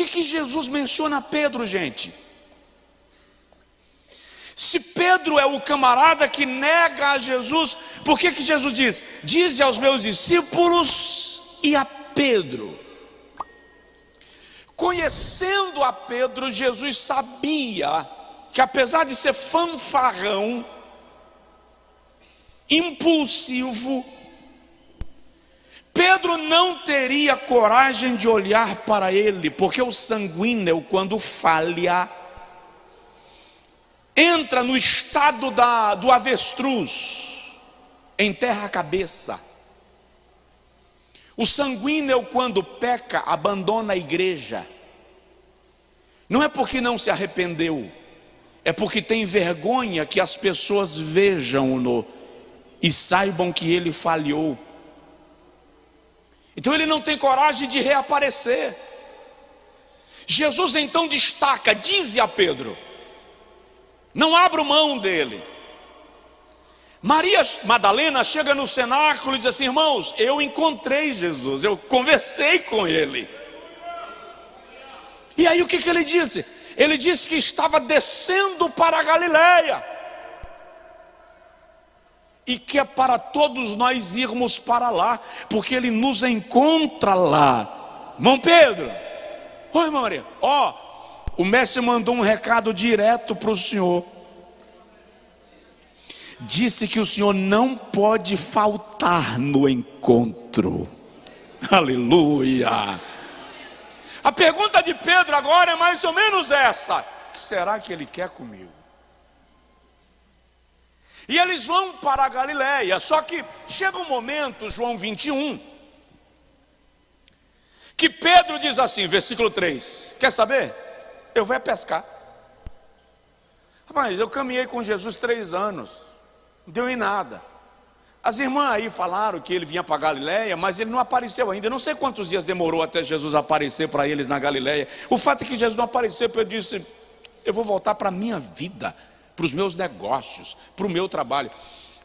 que Jesus menciona Pedro, gente? Se Pedro é o camarada que nega a Jesus, por que Jesus diz? Dize aos meus discípulos e a Pedro. Conhecendo a Pedro, Jesus sabia que apesar de ser fanfarrão, impulsivo, Pedro não teria coragem de olhar para ele, porque o sanguíneo, quando falha, entra no estado do avestruz, enterra a cabeça. O sanguíneo, quando peca, abandona a igreja. Não é porque não se arrependeu, é porque tem vergonha que as pessoas vejam-no e saibam que ele falhou. Então ele não tem coragem de reaparecer. Jesus então destaca, dize a Pedro, não abra mão dele. Maria Madalena chega no cenáculo e diz assim: irmãos, eu encontrei Jesus, eu conversei com ele. E aí o que ele disse? Ele disse que estava descendo para a Galileia, e que é para todos nós irmos para lá, porque ele nos encontra lá. Irmão Pedro, oi irmã Maria, o mestre mandou um recado direto para o senhor. Disse que o senhor não pode faltar no encontro. Aleluia. A pergunta de Pedro agora é mais ou menos essa: o que será que ele quer comigo? E eles vão para a Galileia. Só que chega um momento, João 21, que Pedro diz assim, versículo 3: quer saber? Eu vou pescar. Rapaz, eu caminhei com Jesus 3 anos, não deu em nada. As irmãs aí falaram que ele vinha para a Galileia, mas ele não apareceu ainda. Eu não sei quantos dias demorou até Jesus aparecer para eles na Galileia. O fato é que Jesus não apareceu, porque eu disse: eu vou voltar para a minha vida, para os meus negócios, para o meu trabalho.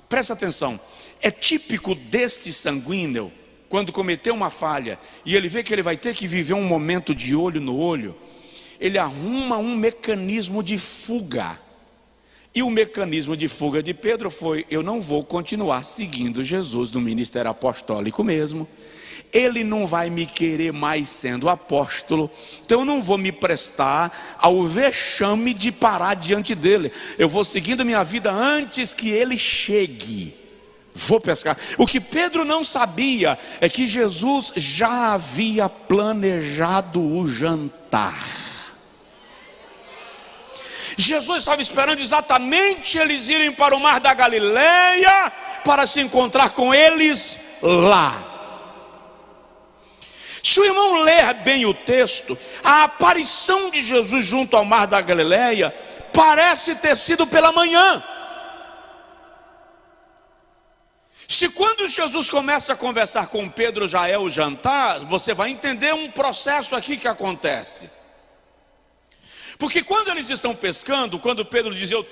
Presta atenção, é típico deste sanguíneo, quando cometeu uma falha e ele vê que ele vai ter que viver um momento de olho no olho, ele arruma um mecanismo de fuga. E o mecanismo de fuga de Pedro foi: eu não vou continuar seguindo Jesus no ministério apostólico mesmo, ele não vai me querer mais sendo apóstolo, então eu não vou me prestar ao vexame de parar diante dele. Eu vou seguindo minha vida antes que ele chegue. Vou pescar. O que Pedro não sabia é que Jesus já havia planejado o jantar. Jesus estava esperando exatamente eles irem para o mar da Galileia para se encontrar com eles lá. Se o irmão ler bem o texto, a aparição de Jesus junto ao mar da Galileia parece ter sido pela manhã. Se quando Jesus começa a conversar com Pedro já é o jantar, você vai entender um processo aqui que acontece. Porque quando eles estão pescando, quando Pedro diz eu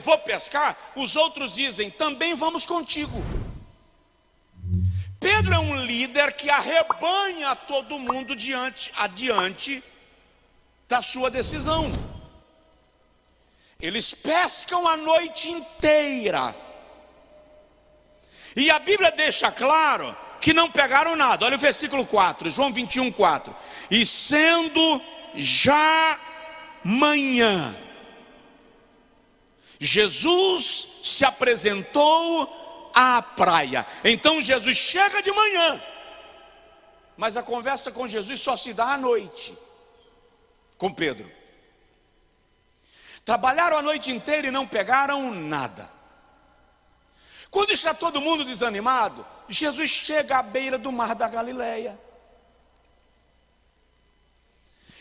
vou pescar, os outros dizem também vamos contigo. Pedro é um líder que arrebanha todo mundo adiante da sua decisão. Eles pescam a noite inteira, e a Bíblia deixa claro que não pegaram nada. Olha o versículo 4, João 21, 4. E sendo já manhã, Jesus se apresentou à praia. Então Jesus chega de manhã, mas a conversa com Jesus só se dá à noite, com Pedro. Trabalharam a noite inteira e não pegaram nada. Quando está todo mundo desanimado, Jesus chega à beira do mar da Galileia.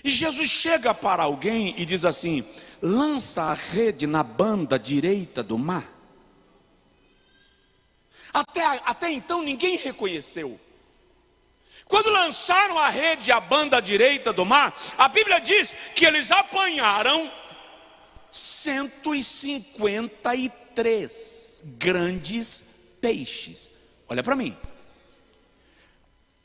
E Jesus chega para alguém e diz assim: lança a rede na banda direita do mar. Até então ninguém reconheceu. Quando lançaram a rede à banda direita do mar, a Bíblia diz que eles apanharam 153 grandes peixes. Olha para mim.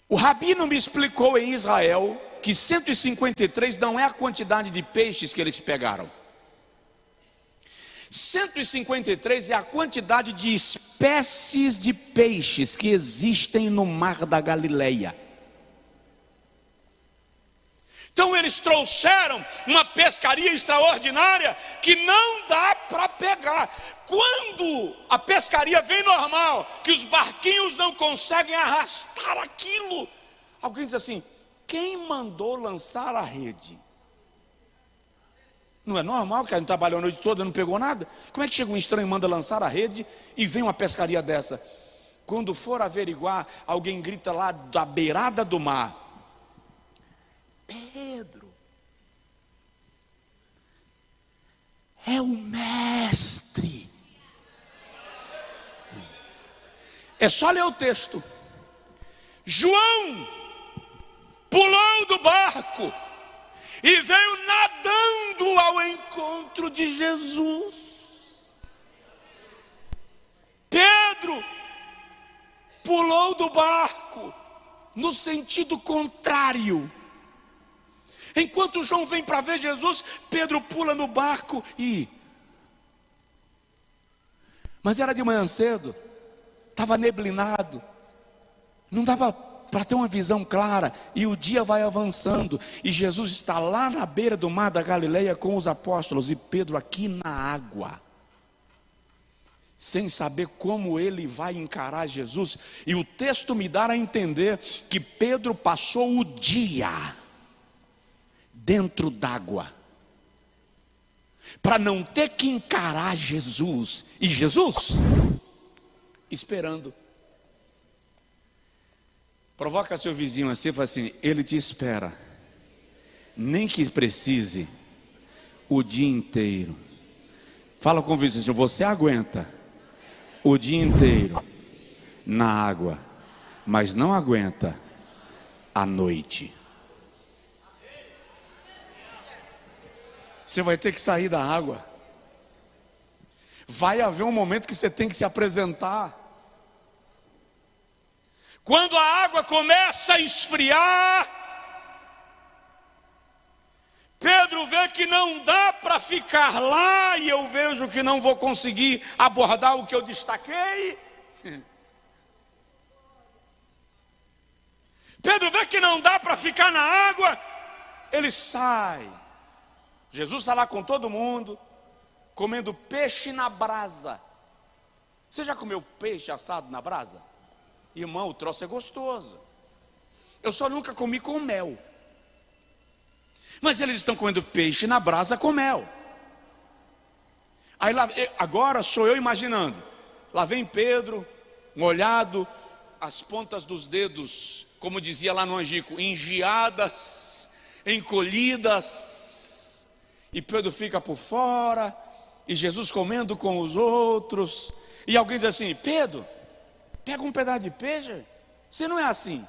O rabino me explicou em Israel que 153 não é a quantidade de peixes que eles pegaram. 153 é a quantidade de espécies de peixes que existem no mar da Galileia. Então eles trouxeram uma pescaria extraordinária que não dá para pegar. Quando a pescaria vem normal, que os barquinhos não conseguem arrastar aquilo, alguém diz assim: quem mandou lançar a rede? Não é normal que a gente trabalhou a noite toda e não pegou nada? Como é que chega um estranho e manda lançar a rede e vem uma pescaria dessa? Quando for averiguar, alguém grita lá da beirada do mar: Pedro, é o mestre. É só ler o texto. João pulou do barco e veio nadando ao encontro de Jesus. Pedro pulou do barco no sentido contrário. Enquanto João vem para ver Jesus, Pedro pula no barco e... Mas era de manhã cedo, estava neblinado, não dava para ter uma visão clara, e o dia vai avançando, e Jesus está lá na beira do mar da Galileia com os apóstolos, e Pedro aqui na água, sem saber como ele vai encarar Jesus. E o texto me dá a entender que Pedro passou o dia dentro d'água, para não ter que encarar Jesus, e Jesus esperando. Provoca seu vizinho assim e fala assim: ele te espera, nem que precise, o dia inteiro. Fala com o vizinho: você aguenta o dia inteiro na água, mas não aguenta à noite. Você vai ter que sair da água. Vai haver um momento que você tem que se apresentar. Quando a água começa a esfriar, Pedro vê que não dá para ficar lá, e eu vejo que não vou conseguir abordar o que eu destaquei. Pedro vê que não dá para ficar na água, ele sai. Jesus está lá com todo mundo, comendo peixe na brasa. Você já comeu peixe assado na brasa? Irmão, o troço é gostoso. Eu só nunca comi com mel. Mas eles estão comendo peixe na brasa com mel. Aí lá, agora sou eu imaginando. Lá vem Pedro, molhado, as pontas dos dedos, como dizia lá no Angico, engiadas, encolhidas. E Pedro fica por fora, e Jesus comendo com os outros. E alguém diz assim: Pedro, pega um pedaço de peixe. Você não é assim.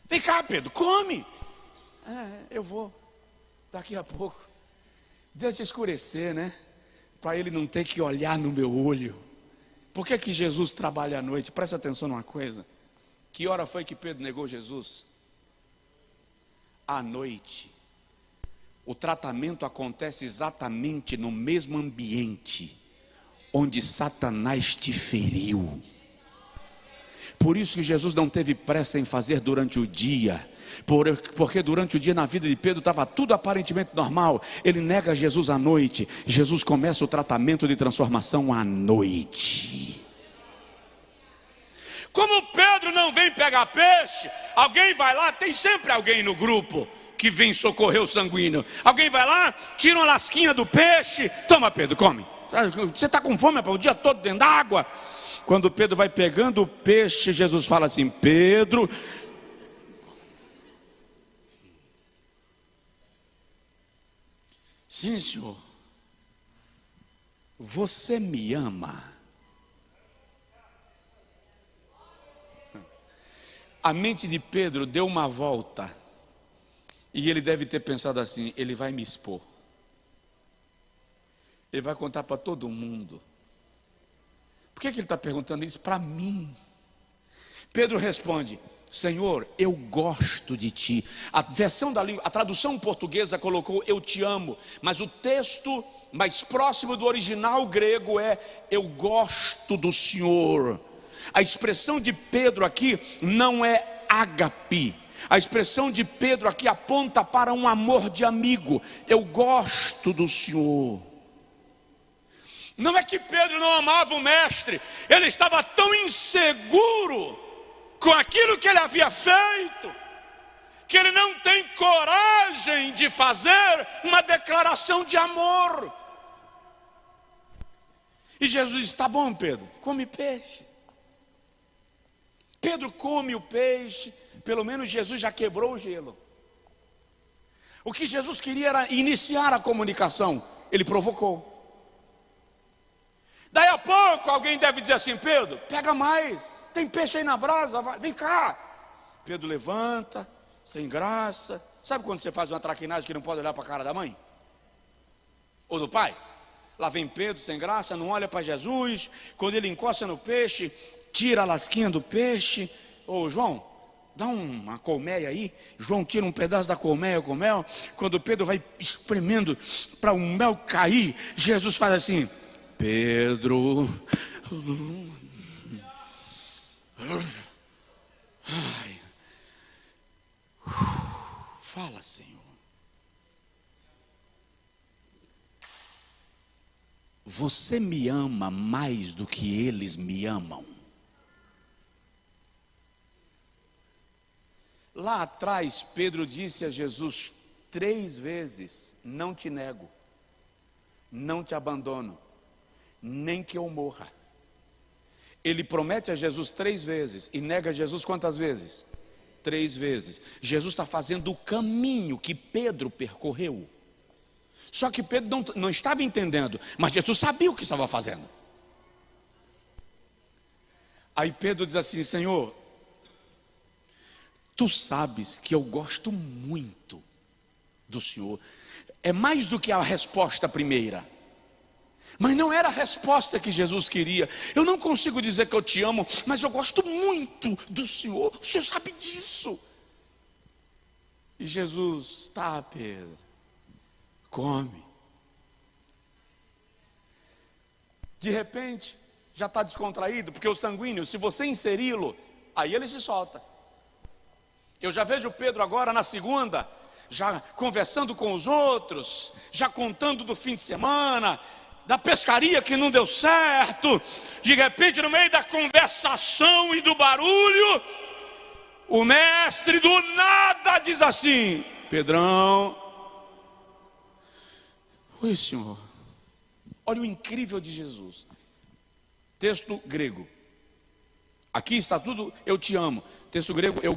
Vem cá, Pedro, come. Eu vou, daqui a pouco. Deixa escurecer, né? Para ele não ter que olhar no meu olho. Por que que Jesus trabalha à noite? Presta atenção numa coisa. Que hora foi que Pedro negou Jesus? À noite. O tratamento acontece exatamente no mesmo ambiente onde Satanás te feriu. Por isso que Jesus não teve pressa em fazer durante o dia, porque durante o dia na vida de Pedro estava tudo aparentemente normal. Ele nega Jesus à noite. Jesus começa o tratamento de transformação à noite. Como Pedro não vem pegar peixe, alguém vai lá, tem sempre alguém no grupo que vem socorrer o sanguíneo. Alguém vai lá, tira uma lasquinha do peixe. Toma, Pedro, come. Você está com fome para o dia todo dentro d'água? Quando Pedro vai pegando o peixe, Jesus fala assim: Pedro, sim, Senhor, você me ama? A mente de Pedro deu uma volta, e ele deve ter pensado assim: ele vai me expor, ele vai contar para todo mundo. Por que ele está perguntando isso para mim? Pedro responde: Senhor, eu gosto de ti. A tradução portuguesa colocou eu te amo, mas o texto mais próximo do original grego é eu gosto do Senhor. A expressão de Pedro aqui não é ágape. A expressão de Pedro aqui aponta para um amor de amigo. Eu gosto do Senhor. Não é que Pedro não amava o mestre, ele estava tão inseguro com aquilo que ele havia feito, que ele não tem coragem de fazer uma declaração de amor. E Jesus disse: tá bom, Pedro, come peixe. Pedro come o peixe. Pelo menos Jesus já quebrou o gelo. O que Jesus queria era iniciar a comunicação. Ele provocou. Daí a pouco alguém deve dizer assim: Pedro, pega mais, tem peixe aí na brasa, vem cá. Pedro levanta, sem graça. Sabe quando você faz uma traquinagem que não pode olhar para a cara da mãe? Ou do pai? Lá vem Pedro sem graça, não olha para Jesus. Quando ele encosta no peixe, tira a lasquinha do peixe. Ô João, dá uma colmeia aí. João tira um pedaço da colmeia com mel. Quando Pedro vai espremendo para o mel cair, Jesus faz assim: Pedro, ai, fala, Senhor. Você me ama mais do que eles me amam. Lá atrás, Pedro disse a Jesus 3 vezes: não te nego, não te abandono, nem que eu morra. Ele promete a Jesus 3 vezes e nega a Jesus quantas vezes? 3 vezes. Jesus está fazendo o caminho que Pedro percorreu. Só que Pedro não estava entendendo, mas Jesus sabia o que estava fazendo. Aí Pedro diz assim: Senhor, tu sabes que eu gosto muito do Senhor. É mais do que a resposta primeira. Mas não era a resposta que Jesus queria. Eu não consigo dizer que eu te amo, mas eu gosto muito do Senhor. O Senhor sabe disso. E Jesus: tá, Pedro, come. De repente, já está descontraído, porque o sanguíneo, se você inseri-lo, aí ele se solta. Eu já vejo Pedro agora na segunda, já conversando com os outros, já contando do fim de semana, da pescaria que não deu certo. De repente, no meio da conversação e do barulho, o mestre do nada diz assim: Pedrão, oi, Senhor. Olha o incrível de Jesus. Texto grego. Aqui está tudo eu te amo. Texto grego, eu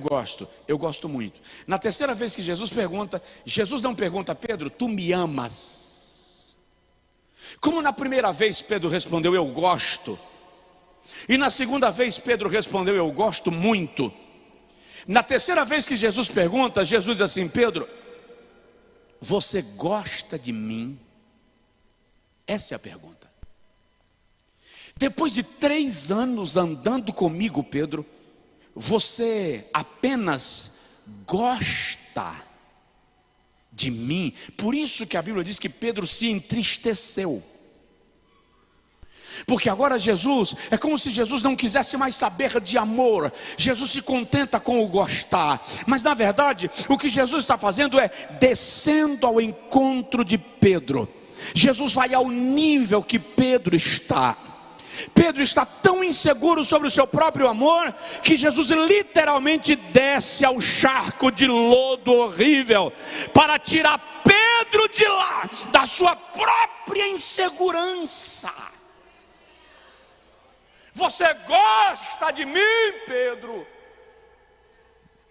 gosto muito. Na terceira vez que Jesus pergunta, Jesus não pergunta: Pedro, tu me amas? Como na primeira vez Pedro respondeu: eu gosto. E na segunda vez Pedro respondeu: eu gosto muito. Na terceira vez que Jesus pergunta, Jesus diz assim: Pedro, você gosta de mim? Essa é a pergunta. Depois de 3 anos andando comigo, Pedro, você apenas gosta de mim? Por isso que a Bíblia diz que Pedro se entristeceu. Porque agora Jesus, é como se Jesus não quisesse mais saber de amor. Jesus se contenta com o gostar. Mas na verdade, o que Jesus está fazendo é descendo ao encontro de Pedro. Jesus vai ao nível que Pedro está. Pedro está tão inseguro sobre o seu próprio amor, que Jesus literalmente desce ao charco de lodo horrível, para tirar Pedro de lá, da sua própria insegurança. Você gosta de mim, Pedro?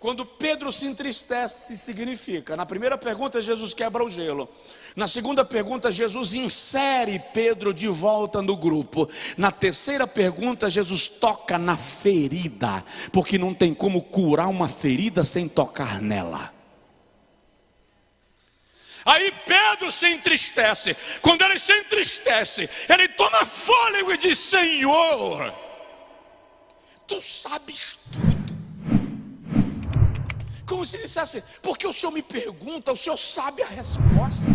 Quando Pedro se entristece, significa: na primeira pergunta Jesus quebra o gelo. Na segunda pergunta Jesus insere Pedro de volta no grupo. Na terceira pergunta Jesus toca na ferida, porque não tem como curar uma ferida sem tocar nela. Aí Pedro se entristece. Quando ele se entristece, ele toma fôlego e diz: Senhor, tu sabes tudo. Como se dissesse: porque o Senhor me pergunta, o Senhor sabe a resposta.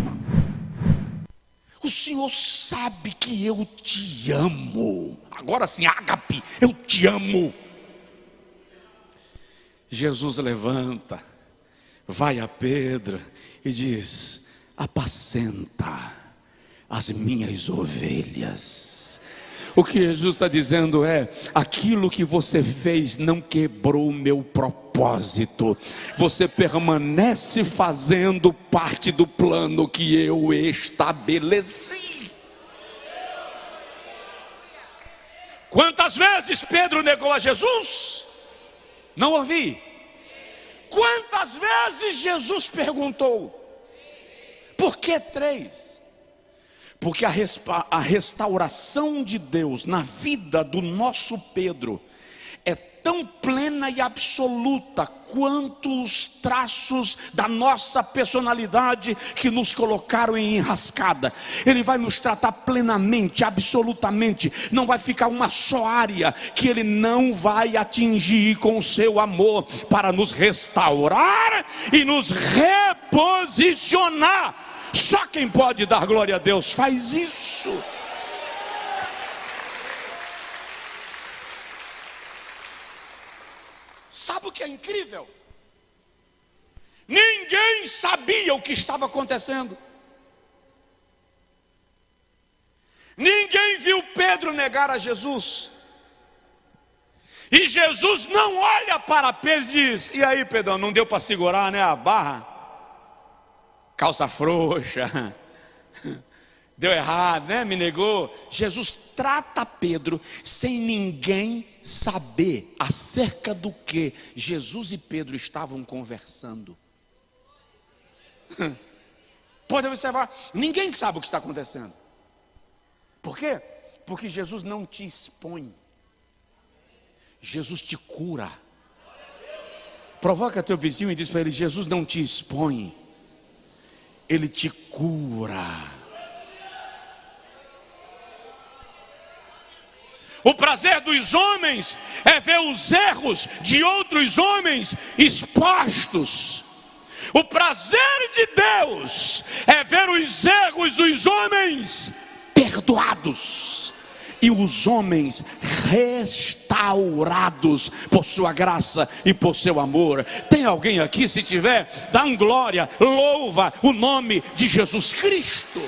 O Senhor sabe que eu te amo. Agora sim, ágape, eu te amo. Jesus levanta, vai a Pedro e diz: apacenta as minhas ovelhas. O que Jesus está dizendo é: aquilo que você fez não quebrou o meu propósito. Você permanece fazendo parte do plano que eu estabeleci. Quantas vezes Pedro negou a Jesus? Não ouvi. Quantas vezes Jesus perguntou? Por que 3? Porque a restauração de Deus na vida do nosso Pedro é tão plena e absoluta quanto os traços da nossa personalidade que nos colocaram em enrascada. Ele vai nos tratar plenamente, absolutamente. Não vai ficar uma só área que Ele não vai atingir com o seu amor para nos restaurar e nos reposicionar. Só quem pode dar glória a Deus faz isso. Sabe o que é incrível? Ninguém sabia o que estava acontecendo. Ninguém viu Pedro negar a Jesus. E Jesus não olha para Pedro e diz: e aí, Pedrão, não deu para segurar, né, a barra? Calça frouxa, deu errado, né? Me negou. Jesus trata Pedro sem ninguém saber acerca do que Jesus e Pedro estavam conversando. Pode observar, ninguém sabe o que está acontecendo. Por quê? Porque Jesus não te expõe, Jesus te cura. Provoca teu vizinho e diz para ele: Jesus não te expõe, Ele te cura. O prazer dos homens é ver os erros de outros homens expostos. O prazer de Deus é ver os erros dos homens perdoados e os homens restaurados por sua graça e por seu amor. Tem alguém aqui? Se tiver, dá glória, louva o nome de Jesus Cristo.